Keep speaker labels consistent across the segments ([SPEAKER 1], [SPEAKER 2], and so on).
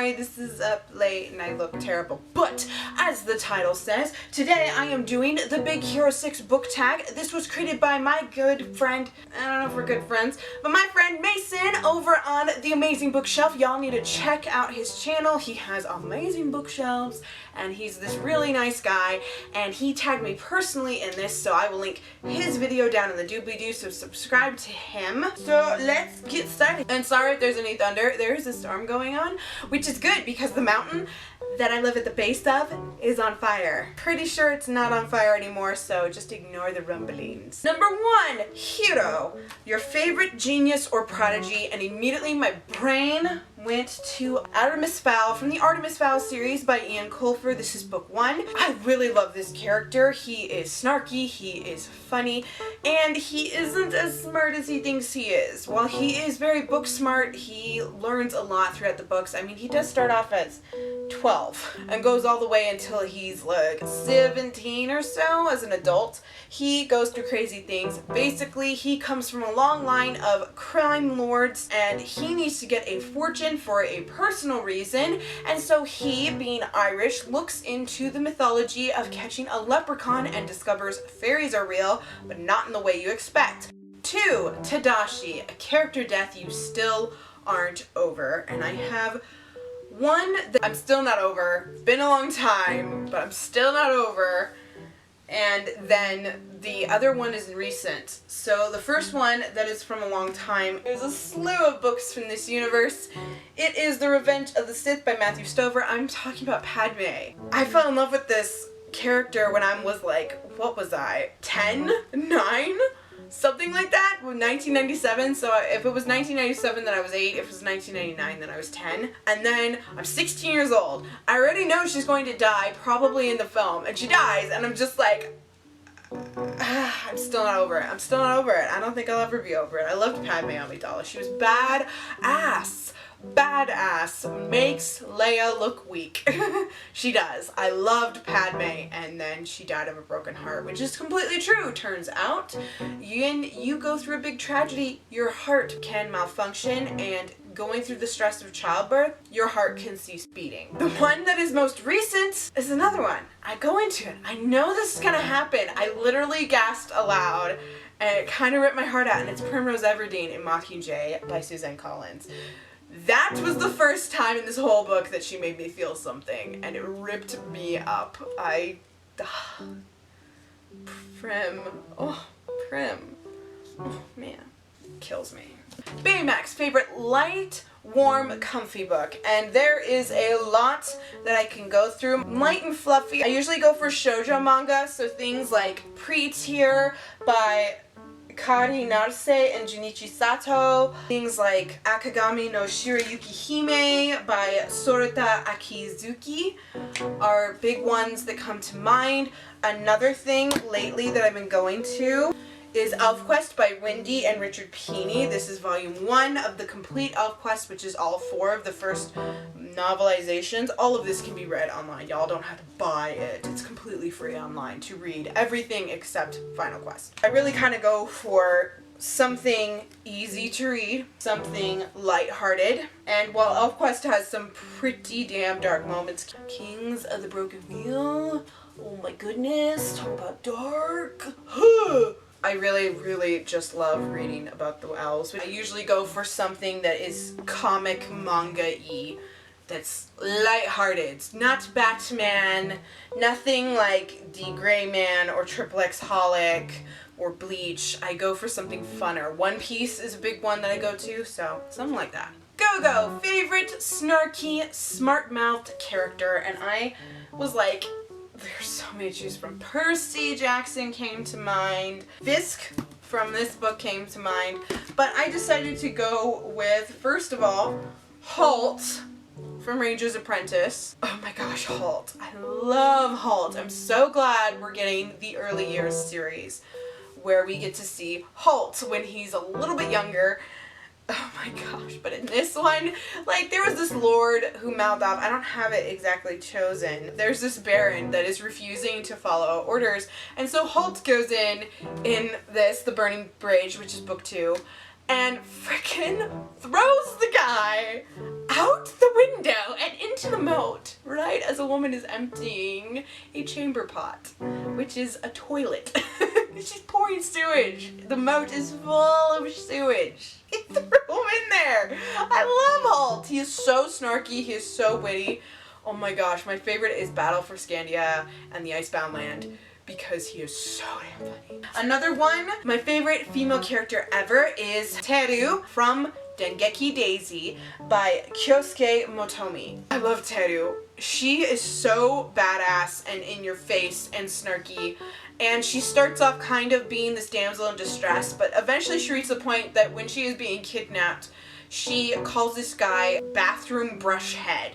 [SPEAKER 1] sorry this is up late and I look terrible, but as the title says, today I am doing the Big Hero 6 book tag. This was created by my good friend, I don't know if we're good friends, but my friend Mason over on The Amazing Bookshelf. Y'all need to check out his channel. He has amazing bookshelves and he's this really nice guy, and he tagged me personally in this, so I will link his video down in the doobly-doo, so subscribe to him. So let's get started. And sorry if there's any thunder, there is a storm going on, which is good because the mountain that I live at the base of is on fire. Pretty sure it's not on fire anymore, so just ignore the rumblings. Number 1, Hero, your favorite genius or prodigy, and immediately my brain went to Artemis Fowl from the Artemis Fowl series by Ian Colfer. This is book 1. I really love this character. He is snarky, he is funny, and he isn't as smart as he thinks he is. While he is very book smart, he learns a lot throughout the books. I mean, he does start off as 12 and goes all the way until he's like 17 or so as an adult. He goes through crazy things. Basically, he comes from a long line of crime lords and he needs to get a fortune for a personal reason, and so he, being Irish, looks into the mythology of catching a leprechaun and discovers fairies are real, but not in the way you expect. 2, Tadashi, a character death you still aren't over, and I have one that I'm still not over. It's been a long time, but I'm still not over. And then the other one is recent. So the first one that is from a long time, there's a slew of books from this universe. It is The Revenge of the Sith by Matthew Stover. I'm talking about Padme. I fell in love with this character when I was like, what was I, 10? 9? Something like that, 1997, so if it was 1997 then I was 8, if it was 1999 then I was 10, and then I'm 16 years old. I already know she's going to die, probably in the film, and she dies, and I'm just like, I'm still not over it. I'm still not over it. I don't think I'll ever be over it. I loved Padme Amidala. She was badass. Badass. Makes Leia look weak. She does. I loved Padme, and then she died of a broken heart, which is completely true. Turns out, when you go through a big tragedy, your heart can malfunction, and going through the stress of childbirth, your heart can cease beating. The one that is most recent is another one. I go into it. I know this is gonna happen. I literally gasped aloud, and it kind of ripped my heart out, and it's Primrose Everdeen in Mockingjay by Suzanne Collins. That was the first time in this whole book that she made me feel something, and it ripped me up. Prim. Oh, Prim. Oh, man. Kills me. Baymax, favorite light, warm, comfy book. And there is a lot that I can go through. Light and fluffy. I usually go for shoujo manga, so things like Pre-Tier by Kari Naruse and Junichi Sato, things like Akagami no Shirayuki Hime by Sorata Akizuki are big ones that come to mind. Another thing lately that I've been going to is ElfQuest by Wendy and Richard Pini. This is volume 1 of the complete ElfQuest, which is all 4 of the first novelizations. All of this can be read online. Y'all don't have to buy it. It's completely free online to read everything except Final Quest. I really kind of go for something easy to read, something lighthearted, and while ElfQuest has some pretty damn dark moments, Kings of the Broken Wheel, oh my goodness, talk about dark. I really just love reading about the elves. I usually go for something that is comic manga-y, that's lighthearted. Not Batman, nothing like The Gray Man or Triple X Holic or Bleach. I go for something funner. One Piece is a big one that I go to, so something like that. Go! Favorite snarky, smart-mouthed character, and I was like, there's so many to choose from. Percy Jackson came to mind. Fisk from this book came to mind. But I decided to go with, first of all, Holt from Ranger's Apprentice. Oh my gosh, Holt. I love Holt. I'm so glad we're getting the Early Years series where we get to see Holt when he's a little bit younger. Oh my gosh, but in this one, like, there was this lord who mouthed off, I don't have it exactly chosen, there's this baron that is refusing to follow orders, and so Holt goes in this, The Burning Bridge, which is book 2, and frickin' throws the guy out the window and out, right? As a woman is emptying a chamber pot, which is a toilet. She's pouring sewage. The moat is full of sewage. He threw him in there. I love Holt. He is so snarky. He is so witty. Oh my gosh, my favorite is Battle for Scandia and the Icebound Land because he is so damn funny. Another one, my favorite female character ever is Teru from Dengeki Daisy by Kyosuke Motomi. I love Teru. She is so badass and in your face and snarky, and she starts off kind of being this damsel in distress, but eventually she reaches the point that when she is being kidnapped, she calls this guy Bathroom Brush Head.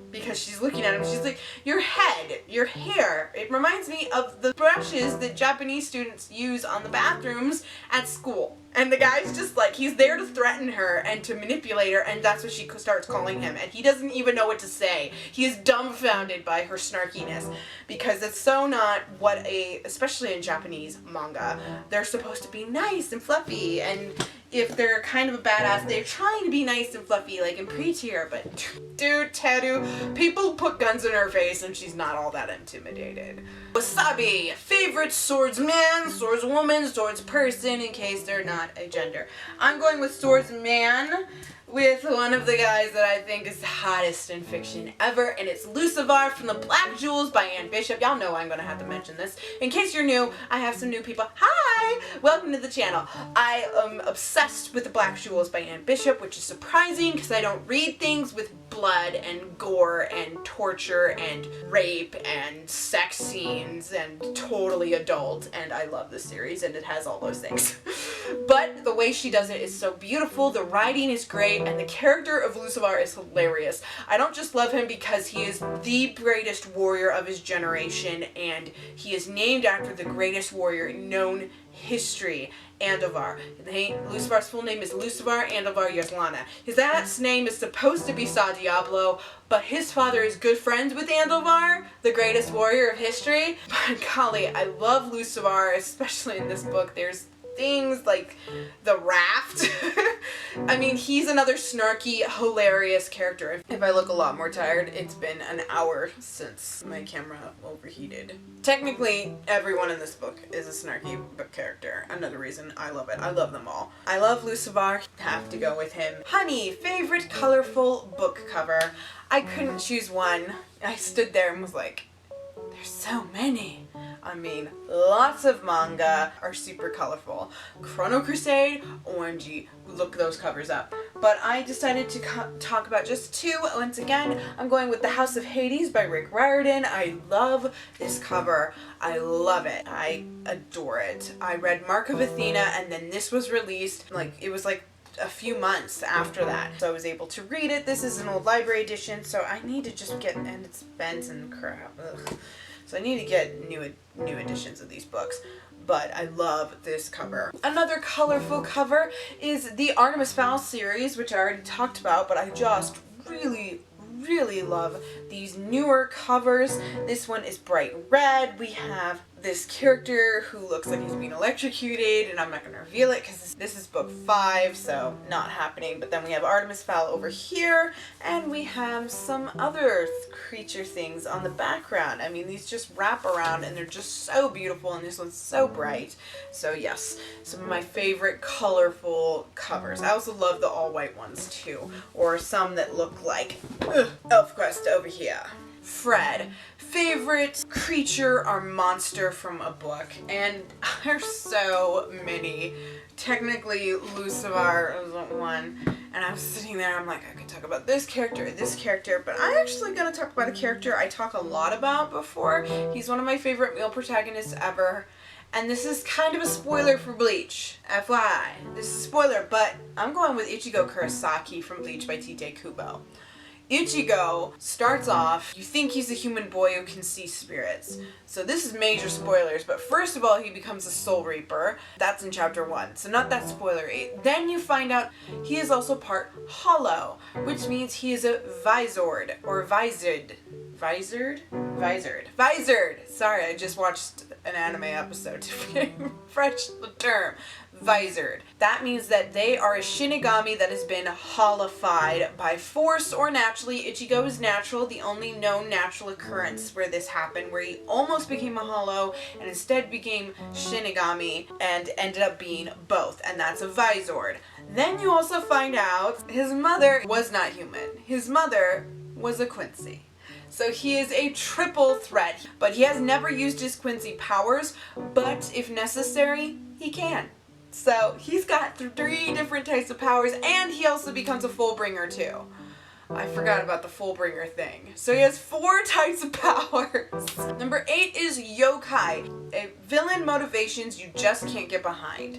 [SPEAKER 1] Because she's looking at him, she's like, your head, your hair. It reminds me of the brushes that Japanese students use on the bathrooms at school. And the guy's just like, he's there to threaten her and to manipulate her, and that's what she starts calling him. And he doesn't even know what to say. He is dumbfounded by her snarkiness. Because it's so not what especially in Japanese manga, they're supposed to be nice and fluffy, and if they're kind of a badass, they're trying to be nice and fluffy, like in Pre-Tier, but dude, Teru, people put guns in her face and she's not all that intimidated. Wasabi, favorite swordsman, swordswoman, swordsperson, in case they're not a gender. I'm going with swordsman, with one of the guys that I think is the hottest in fiction ever, and it's Lucifer from The Black Jewels by Anne Bishop. Y'all know I'm gonna have to mention this. In case you're new, I have some new people. Hi! Welcome to the channel. I am obsessed with The Black Jewels by Anne Bishop, which is surprising because I don't read things with blood and gore and torture and rape and sex scenes and totally adult, and I love this series and it has all those things. But the way she does it is so beautiful, the writing is great, and the character of Lucifer is hilarious. I don't just love him because he is the greatest warrior of his generation, and he is named after the greatest warrior in known history, Andovar. Lucifer's full name is Lucifer Andovar Yaslana. His dad's name is supposed to be Sa Diablo, but his father is good friends with Andovar, the greatest warrior of history. But golly, I love Lucifer, especially in this book. There's things like the raft. I mean, he's another snarky, hilarious character. If I look a lot more tired, it's been an hour since my camera overheated. Technically, everyone in this book is a snarky book character. Another reason I love it. I love them all. I love Lucifer. Have to go with him. Honey, favorite colorful book cover. I couldn't choose one. I stood there and was like, there's so many. I mean, lots of manga are super colorful. Chrono Crusade, orangey, look those covers up. But I decided to talk about just two. Once again, I'm going with The House of Hades by Rick Riordan. I love this cover. I love it. I adore it. I read Mark of Athena, and then this was released, it was a few months after that. So I was able to read it. This is an old library edition, so I need to just get, and it's bent and crap. Ugh. So I need to get new editions of these books, but I love this cover. Another colorful cover is the Artemis Fowl series, which I already talked about, but I just really love these newer covers. This one is bright red. We have this character who looks like he's being electrocuted, and I'm not going to reveal it because this is book 5, so not happening. But then we have Artemis Fowl over here, and we have some other creature things on the background. I mean, these just wrap around, and they're just so beautiful, and this one's so bright. So yes, some of my favorite colorful covers. I also love the all-white ones too, or some that look like ElfQuest over here. Fred, favorite creature or monster from a book, and there's so many. Technically, Lucifer is one, and I was sitting there, I'm like, I could talk about this character, but I'm actually going to talk about a character I talk a lot about before. He's one of my favorite male protagonists ever, and this is kind of a spoiler for Bleach. FYI, this is a spoiler, but I'm going with Ichigo Kurosaki from Bleach by Tite Kubo. Ichigo starts off, you think he's a human boy who can see spirits. So this is major spoilers, but first of all, he becomes a Soul Reaper. That's in chapter 1, so not that spoilery. Then you find out he is also part Hollow, which means he is a Visored, or Visored. Visored. Sorry, I just watched an anime episode to refresh the term. visored. That means that they are a Shinigami that has been hollified by force or naturally. Ichigo is natural, the only known natural occurrence where this happened, where he almost became a hollow and instead became Shinigami and ended up being both, and that's a visored. Then you also find out his mother was not human. His mother was a Quincy. So he is a triple threat, but he has never used his Quincy powers, but if necessary, he can. So he's got 3 different types of powers, and he also becomes a Fullbringer too. I forgot about the Fullbringer thing. So he has 4 types of powers. Number 8 is yokai, a villain motivations you just can't get behind.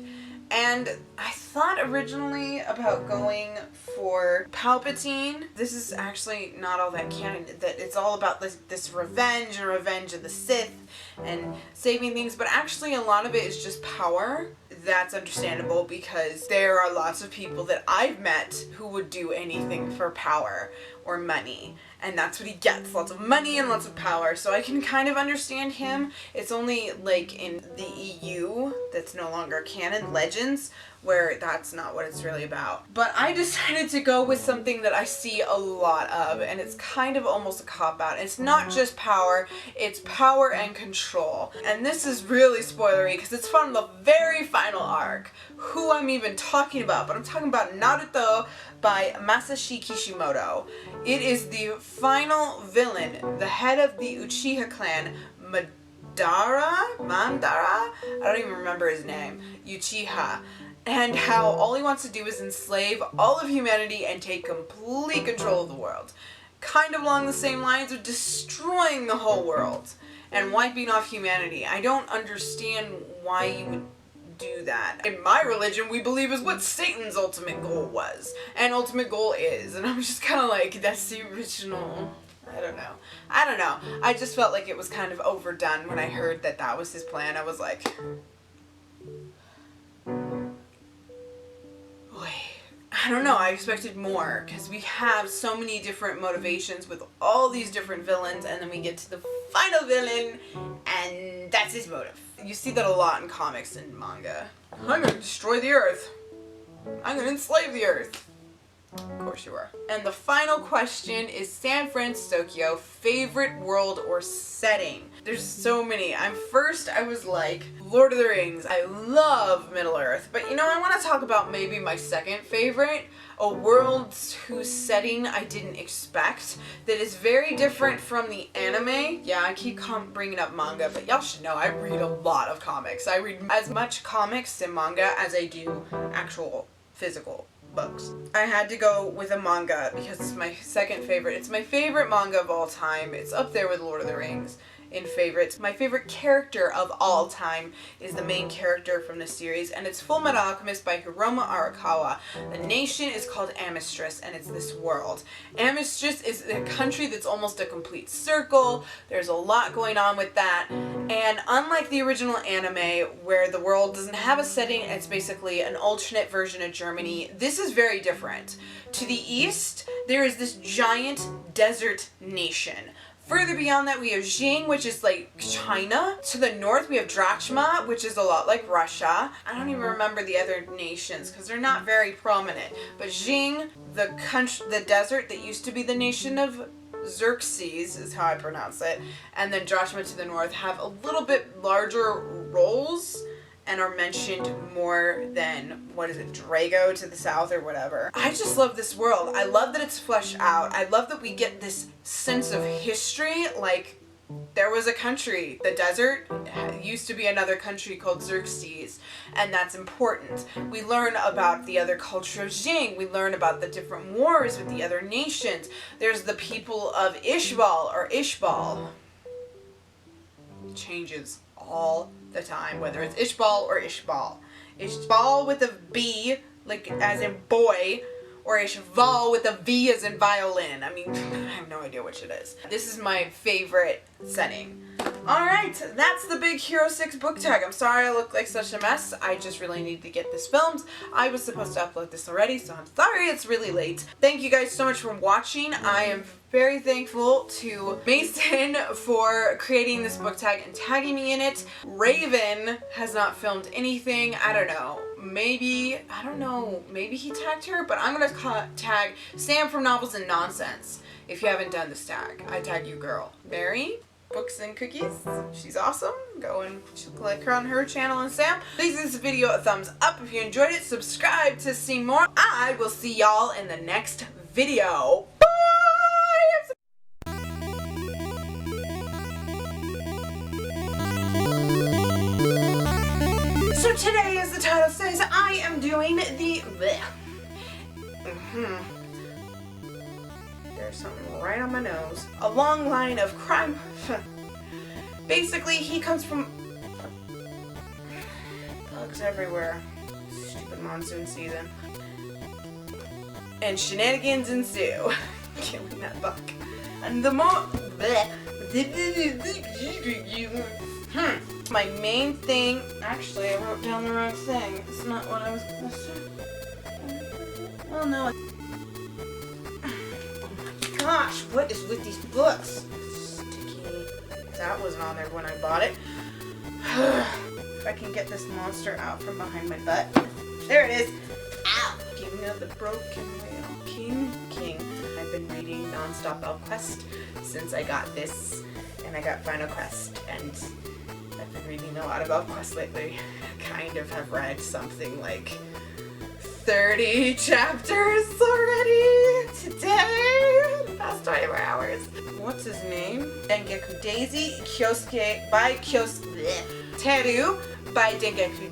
[SPEAKER 1] And I thought originally about going for Palpatine. This is actually not all that canon. That it's all about this revenge and revenge of the Sith and saving things, but actually a lot of it is just power. That's understandable because there are lots of people that I've met who would do anything for power or money. And that's what he gets, lots of money and lots of power. So I can kind of understand him. It's only like in the EU that's no longer canon, Legends, where that's not what it's really about. But I decided to go with something that I see a lot of, and it's kind of almost a cop-out. It's not just power, it's power and control. And this is really spoilery because it's from the very final arc. Who I'm even talking about, but I'm talking about Naruto by Masashi Kishimoto. It is the final villain, the head of the Uchiha clan, Mandara? I don't even remember his name. Uchiha. And how all he wants to do is enslave all of humanity and take complete control of the world. Kind of along the same lines of destroying the whole world and wiping off humanity. I don't understand why you would do that. In my religion, we believe is what Satan's ultimate goal was, and ultimate goal is, and I'm just kind of like, that's the original. I don't know. I just felt like it was kind of overdone when I heard that that was his plan. I was like, I don't know, I expected more, because we have so many different motivations with all these different villains, and then we get to the final villain, and that's his motive. You see that a lot in comics and manga. I'm gonna destroy the earth. I'm gonna enslave the earth. Of course you are. And the final question is San Francisco, favorite world or setting? There's so many. I was like, Lord of the Rings. I love Middle Earth. But you know, I want to talk about maybe my second favorite, a world whose setting I didn't expect, that is very different from the anime. Yeah, I keep bringing up manga, but y'all should know I read a lot of comics. I read as much comics and manga as I do actual physical books. I had to go with a manga because it's my second favorite. It's my favorite manga of all time. It's up there with Lord of the Rings in favorites. My favorite character of all time is the main character from the series, and it's Full Metal Alchemist by Hiromu Arakawa. The nation is called Amistris, and it's this world. Amistris is a country that's almost a complete circle. There's a lot going on with that, and unlike the original anime where the world doesn't have a setting, it's basically an alternate version of Germany, this is very different. To the east, there is this giant desert nation. Further beyond that, we have Jing, which is like China. To the north, we have Drachma, which is a lot like Russia. I don't even remember the other nations because they're not very prominent. But Jing, the desert that used to be the nation of Xerxes, is how I pronounce it, and then Drachma to the north have a little bit larger roles and are mentioned more than, Drago to the south or whatever. I just love this world. I love that it's fleshed out. I love that we get this sense of history, like there was a country, the desert used to be another country called Xerxes, and that's important. We learn about the other culture of Jing. We learn about the different wars with the other nations. There's the people of Ishbal or Ishbal. Changes all the time, whether it's Ishbal or Ishbal. Ishbal with a B, like as in boy, or Ishval with a V as in violin. I mean, I have no idea which it is. This is my favorite setting. Alright, that's the Big Hero 6 book tag. I'm sorry I look like such a mess. I just really need to get this filmed. I was supposed to upload this already, so I'm sorry it's really late. Thank you guys so much for watching. I am very thankful to Mason for creating this book tag and tagging me in it. Raven has not filmed anything. I don't know. Maybe he tagged her, but I'm gonna tag Sam from Novels and Nonsense. If you haven't done this tag, I tag you, girl. Mary, Books and Cookies. She's awesome. Go and click her on her channel and Sam. Please give this video a thumbs up if you enjoyed it. Subscribe to see more. I will see y'all in the next video. Bye! So today, as the title says, I am doing the... There's something right on my nose. A long line of crime... Basically, he comes from... Bugs everywhere. Stupid monsoon season. And shenanigans ensue. Killing that bug. And the more... My main thing... Actually, I wrote down the wrong thing. It's not what I was going to say. Oh no. Oh my gosh, what is with these books? Sticky. That wasn't on there when I bought it. If I can get this monster out from behind my butt. There it is. Ow! Giving out the broken wheel. King. I've been reading nonstop ElfQuest since I got this. And I got Final Quest. And I've been reading a lot of ElfQuest lately. I kind of have read something like 30 chapters already today, the past 24 hours. What's his name? Dengeku Daisy, Kyosuke by Teru by Dengeku.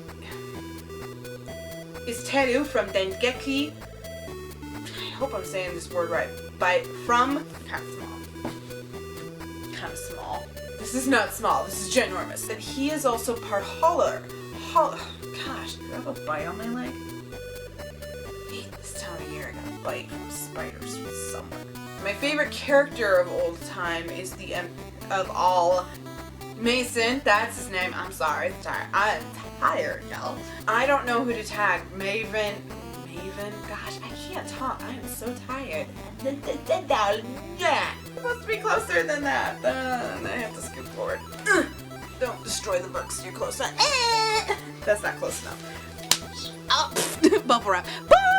[SPEAKER 1] Is Teru from Dengeki? I hope I'm saying this word right. Kind of small. This is not small, this is ginormous. And he is also part holler. Gosh, do I have a bite on my leg? This time of year I got a bite from spiders from somewhere. My favorite character of old time is the of all, Mason. That's his name. I'm sorry. I'm tired, y'all. I don't know who to tag. Maven. Gosh, I can't talk. I am so tired. Yeah. It must be closer than that. Then I have to scoot forward. Don't destroy the books. You're close enough. That's not close enough. Oh, bubble wrap. Bye!